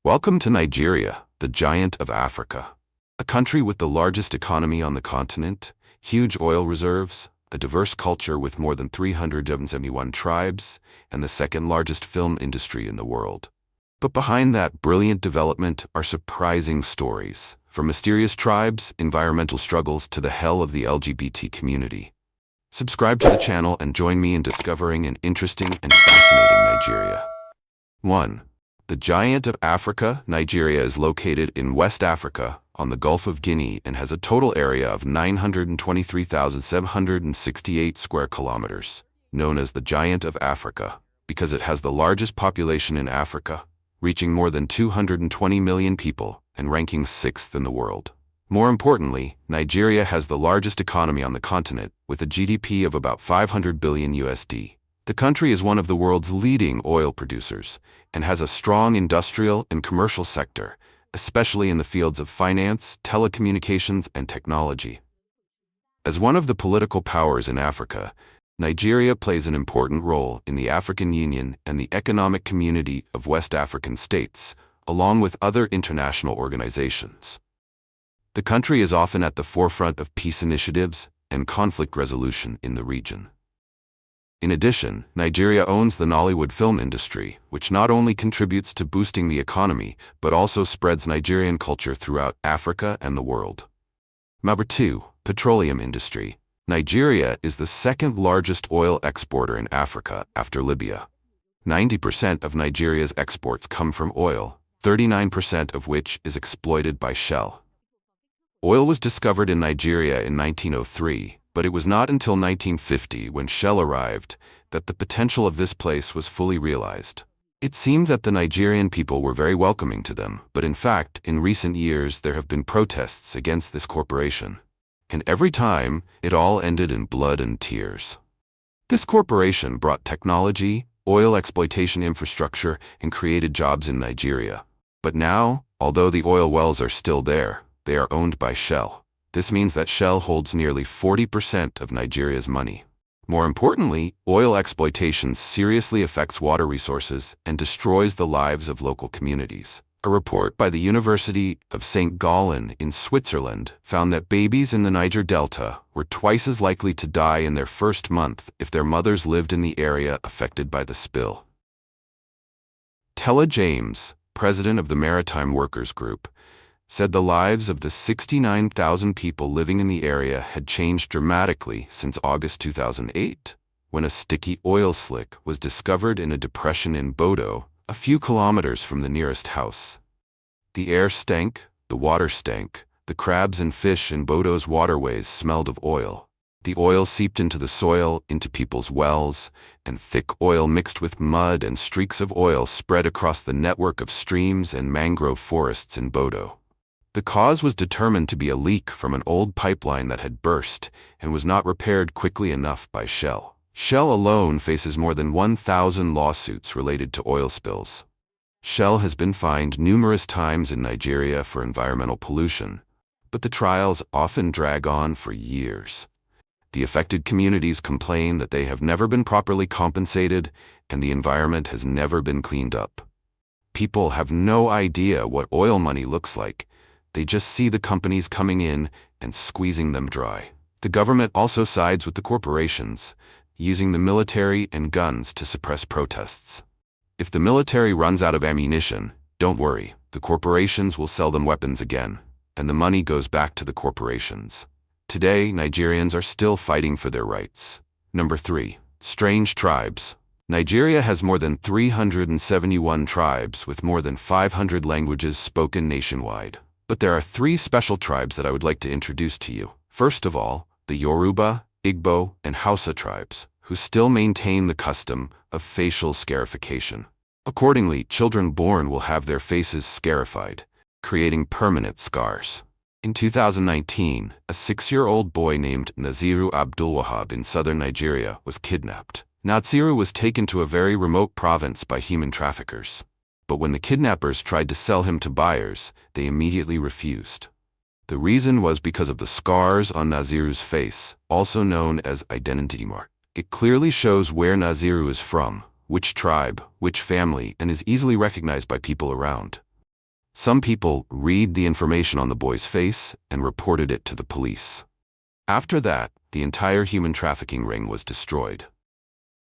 Welcome to Nigeria, the giant of Africa. A country with the largest economy on the continent, huge oil reserves, a diverse culture with more than 371 tribes, and the second largest film industry in the world. But behind that brilliant development are surprising stories, from mysterious tribes, environmental struggles to the hell of the LGBT community. Subscribe to the channel and join me in discovering an interesting and fascinating Nigeria. 1. The giant of Africa. Nigeria is located in West Africa, on the Gulf of Guinea, and has a total area of 923,768 square kilometers, known as the Giant of Africa, because it has the largest population in Africa, reaching more than 220 million people and ranking 6th in the world. More importantly, Nigeria has the largest economy on the continent, with a GDP of about 500 billion USD. The country is one of the world's leading oil producers and has a strong industrial and commercial sector, especially in the fields of finance, telecommunications, and technology. As one of the political powers in Africa, Nigeria plays an important role in the African Union and the Economic Community of West African States, along with other international organizations. The country is often at the forefront of peace initiatives and conflict resolution in the region. In addition, Nigeria owns the Nollywood film industry, which not only contributes to boosting the economy, but also spreads Nigerian culture throughout Africa and the world. Number 2. Petroleum Industry. Nigeria is the second largest oil exporter in Africa after Libya. 90% of Nigeria's exports come from oil, 39% of which is exploited by Shell. Oil was discovered in Nigeria in 1903, but it was not until 1950, when Shell arrived, that the potential of this place was fully realized. It seemed that the Nigerian people were very welcoming to them, but in fact, in recent years there have been protests against this corporation. And every time, it all ended in blood and tears. This corporation brought technology, oil exploitation infrastructure, and created jobs in Nigeria. But now, although the oil wells are still there, they are owned by Shell. This means that Shell holds nearly 40% of Nigeria's money. More importantly, oil exploitation seriously affects water resources and destroys the lives of local communities. A report by the University of St. Gallen in Switzerland found that babies in the Niger Delta were twice as likely to die in their first month if their mothers lived in the area affected by the spill. Tella James, president of the Maritime Workers Group, said the lives of the 69,000 people living in the area had changed dramatically since August 2008, when a sticky oil slick was discovered in a depression in Bodo, a few kilometers from the nearest house. The air stank, the water stank, the crabs and fish in Bodo's waterways smelled of oil. The oil seeped into the soil, into people's wells, and thick oil mixed with mud and streaks of oil spread across the network of streams and mangrove forests in Bodo. The cause was determined to be a leak from an old pipeline that had burst and was not repaired quickly enough by Shell. Shell alone faces more than 1,000 lawsuits related to oil spills. Shell has been fined numerous times in Nigeria for environmental pollution, but the trials often drag on for years. The affected communities complain that they have never been properly compensated and the environment has never been cleaned up. People have no idea what oil money looks like. They just see the companies coming in and squeezing them dry. The government also sides with the corporations, using the military and guns to suppress protests. If the military runs out of ammunition, don't worry, the corporations will sell them weapons again, and the money goes back to the corporations. Today, Nigerians are still fighting for their rights. Number 3. Strange tribes. Nigeria has more than 371 tribes with more than 500 languages spoken nationwide. But there are 3 special tribes that I would like to introduce to you. First of all, the Yoruba, Igbo, and Hausa tribes, who still maintain the custom of facial scarification. Accordingly, children born will have their faces scarified, creating permanent scars. In 2019, a 6-year-old boy named Naziru Abdulwahab in southern Nigeria was kidnapped. Naziru was taken to a very remote province by human traffickers. But when the kidnappers tried to sell him to buyers, they immediately refused. The reason was because of the scars on Naziru's face, also known as identity mark. It clearly shows where Naziru is from, which tribe, which family, and is easily recognized by people around. Some people read the information on the boy's face and reported it to the police. After that, the entire human trafficking ring was destroyed.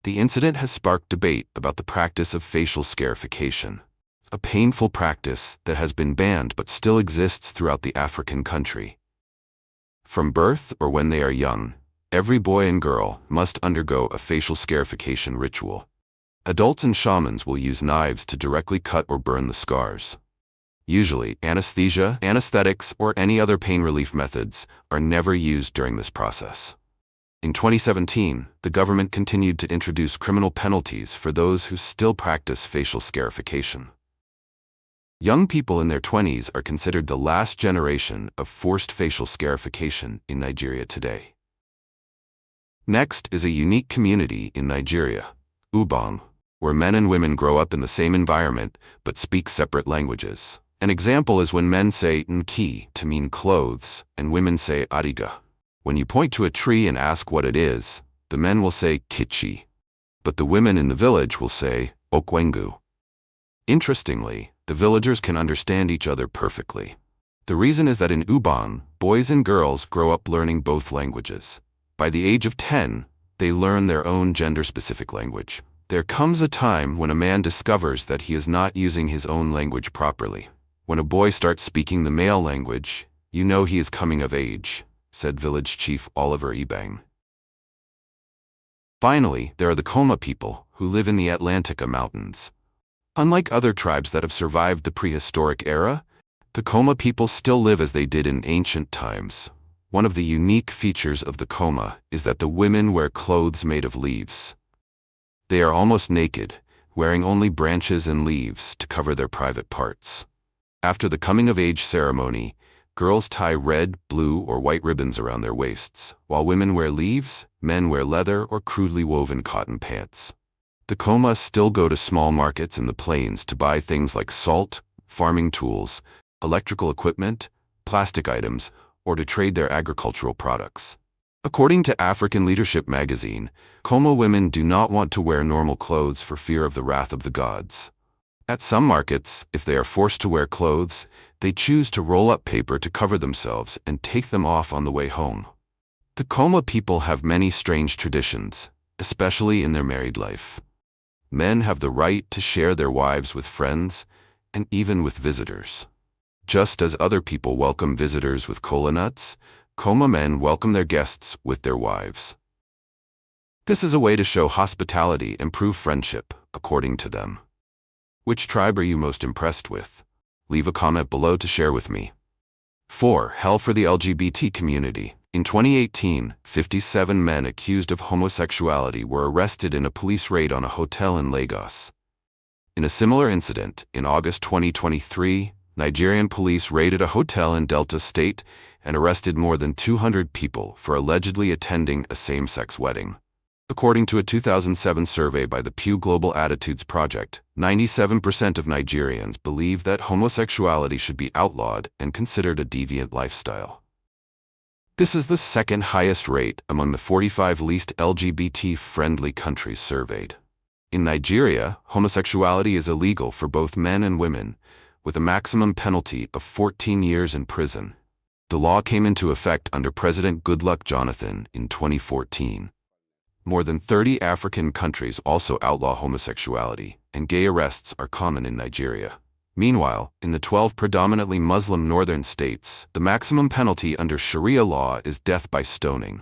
The incident has sparked debate about the practice of facial scarification, a painful practice that has been banned but still exists throughout the African country. From birth or when they are young, every boy and girl must undergo a facial scarification ritual. Adults and shamans will use knives to directly cut or burn the scars. Usually, anesthesia, anesthetics, or any other pain relief methods are never used during this process. In 2017, the government continued to introduce criminal penalties for those who still practice facial scarification. Young people in their 20s are considered the last generation of forced facial scarification in Nigeria today. Next is a unique community in Nigeria, Ubong, where men and women grow up in the same environment but speak separate languages. An example is when men say nki to mean clothes and women say ariga. When you point to a tree and ask what it is, the men will say kichi, but the women in the village will say okwengu. Interestingly, the villagers can understand each other perfectly. The reason is that in Ubong, boys and girls grow up learning both languages. By the age of 10, they learn their own gender-specific language. There comes a time when a man discovers that he is not using his own language properly. When a boy starts speaking the male language, you know he is coming of age, said village chief Oliver Ebang. Finally, there are the Koma people, who live in the Atlantika Mountains. Unlike other tribes that have survived the prehistoric era, the Koma people still live as they did in ancient times. One of the unique features of the Koma is that the women wear clothes made of leaves. They are almost naked, wearing only branches and leaves to cover their private parts. After the coming-of-age ceremony, girls tie red, blue, or white ribbons around their waists, while women wear leaves, men wear leather or crudely woven cotton pants. The Koma still go to small markets in the plains to buy things like salt, farming tools, electrical equipment, plastic items, or to trade their agricultural products. According to African Leadership magazine, Koma women do not want to wear normal clothes for fear of the wrath of the gods. At some markets, if they are forced to wear clothes, they choose to roll up paper to cover themselves and take them off on the way home. The Koma people have many strange traditions, especially in their married life. Men have the right to share their wives with friends and even with visitors. Just as other people welcome visitors with kola nuts, Koma men welcome their guests with their wives. This is a way to show hospitality and prove friendship, according to them. Which tribe are you most impressed with? Leave a comment below to share with me. 4. Hell for the LGBT community. In 2018, 57 men accused of homosexuality were arrested in a police raid on a hotel in Lagos. In a similar incident, in August 2023, Nigerian police raided a hotel in Delta State and arrested more than 200 people for allegedly attending a same-sex wedding. According to a 2007 survey by the Pew Global Attitudes Project, 97% of Nigerians believe that homosexuality should be outlawed and considered a deviant lifestyle. This is the second highest rate among the 45 least LGBT-friendly countries surveyed. In Nigeria, homosexuality is illegal for both men and women, with a maximum penalty of 14 years in prison. The law came into effect under President Goodluck Jonathan in 2014. More than 30 African countries also outlaw homosexuality, and gay arrests are common in Nigeria. Meanwhile, in the 12 predominantly Muslim northern states, the maximum penalty under Sharia law is death by stoning.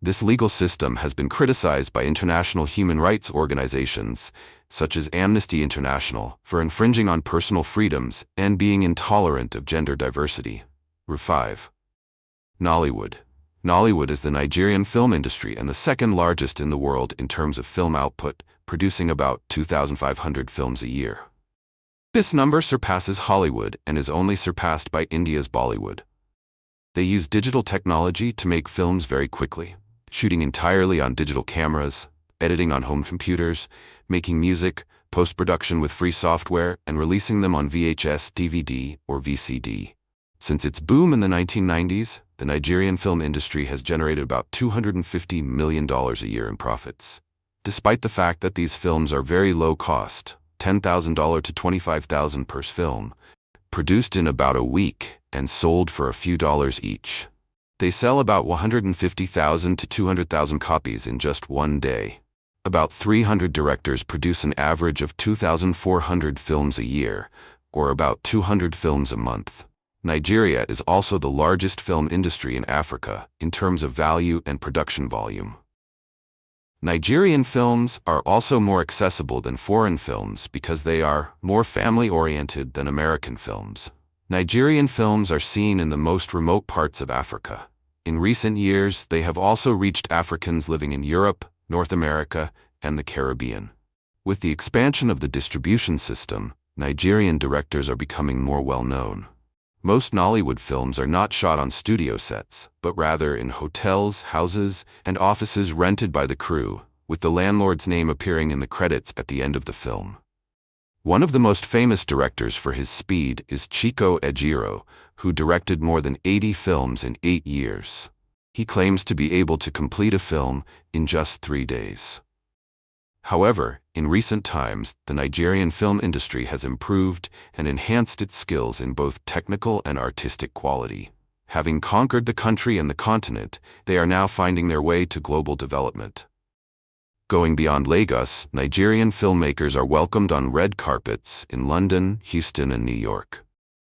This legal system has been criticized by international human rights organizations, such as Amnesty International, for infringing on personal freedoms and being intolerant of gender diversity. 5. Nollywood. Nollywood is the Nigerian film industry and the second largest in the world in terms of film output, producing about 2,500 films a year. This number surpasses Hollywood and is only surpassed by India's Bollywood. They use digital technology to make films very quickly, shooting entirely on digital cameras, editing on home computers, making music, post-production with free software, and releasing them on VHS, DVD, or VCD. Since its boom in the 1990s, the Nigerian film industry has generated about $250 million a year in profits. Despite the fact that these films are very low cost, $10,000 to $25,000 per film, produced in about a week and sold for a few dollars each. They sell about 150,000 to 200,000 copies in just one day. About 300 directors produce an average of 2,400 films a year, or about 200 films a month. Nigeria is also the largest film industry in Africa in terms of value and production volume. Nigerian films are also more accessible than foreign films because they are more family-oriented than American films. Nigerian films are seen in the most remote parts of Africa. In recent years, they have also reached Africans living in Europe, North America, and the Caribbean. With the expansion of the distribution system, Nigerian directors are becoming more well-known. Most Nollywood films are not shot on studio sets, but rather in hotels, houses, and offices rented by the crew, with the landlord's name appearing in the credits at the end of the film. One of the most famous directors for his speed is Chiko Ejiro, who directed more than 80 films in 8 years. He claims to be able to complete a film in just 3 days. However, in recent times, the Nigerian film industry has improved and enhanced its skills in both technical and artistic quality. Having conquered the country and the continent, they are now finding their way to global development. Going beyond Lagos, Nigerian filmmakers are welcomed on red carpets in London, Houston, and New York.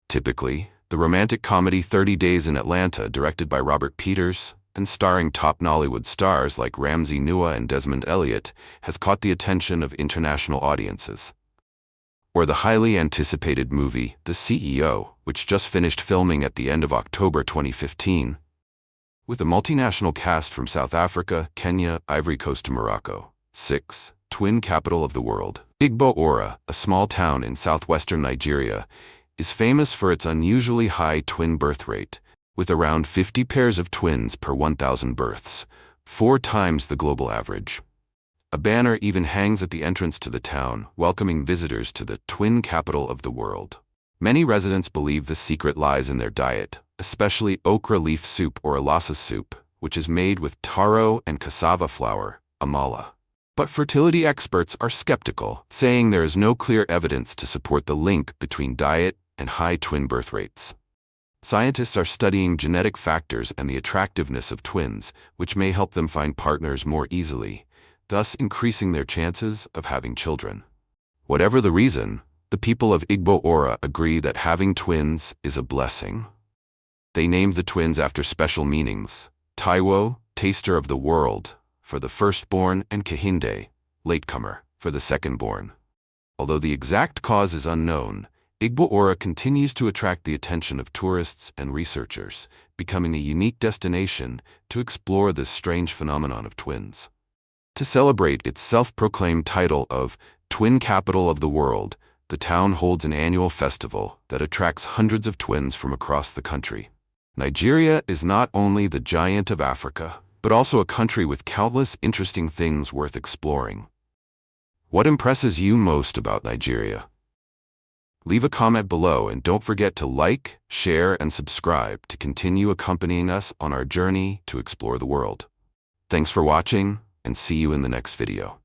Typically, the romantic comedy 30 Days in Atlanta, directed by Robert Peters, and starring top Nollywood stars like Ramsey Nouah and Desmond Elliott, has caught the attention of international audiences. Or the highly anticipated movie, The CEO, which just finished filming at the end of October 2015, with a multinational cast from South Africa, Kenya, Ivory Coast to Morocco. 6. Twin capital of the world. Igbo Ora, a small town in southwestern Nigeria, is famous for its unusually high twin birth rate, with around 50 pairs of twins per 1,000 births, 4 times the global average. A banner even hangs at the entrance to the town, welcoming visitors to the twin capital of the world. Many residents believe the secret lies in their diet, especially okra leaf soup or alasa soup, which is made with taro and cassava flour, amala. But fertility experts are skeptical, saying there is no clear evidence to support the link between diet and high twin birth rates. Scientists are studying genetic factors and the attractiveness of twins, which may help them find partners more easily, thus increasing their chances of having children. Whatever the reason, the people of Igbo Ora agree that having twins is a blessing. They named the twins after special meanings: Taiwo, taster of the world, for the firstborn, and Kehinde, latecomer, for the secondborn. Although the exact cause is unknown, Igbo Ora continues to attract the attention of tourists and researchers, becoming a unique destination to explore this strange phenomenon of twins. To celebrate its self-proclaimed title of Twin Capital of the World, the town holds an annual festival that attracts hundreds of twins from across the country. Nigeria is not only the giant of Africa, but also a country with countless interesting things worth exploring. What impresses you most about Nigeria? Leave a comment below and don't forget to like, share, and subscribe to continue accompanying us on our journey to explore the world. Thanks for watching, and see you in the next video.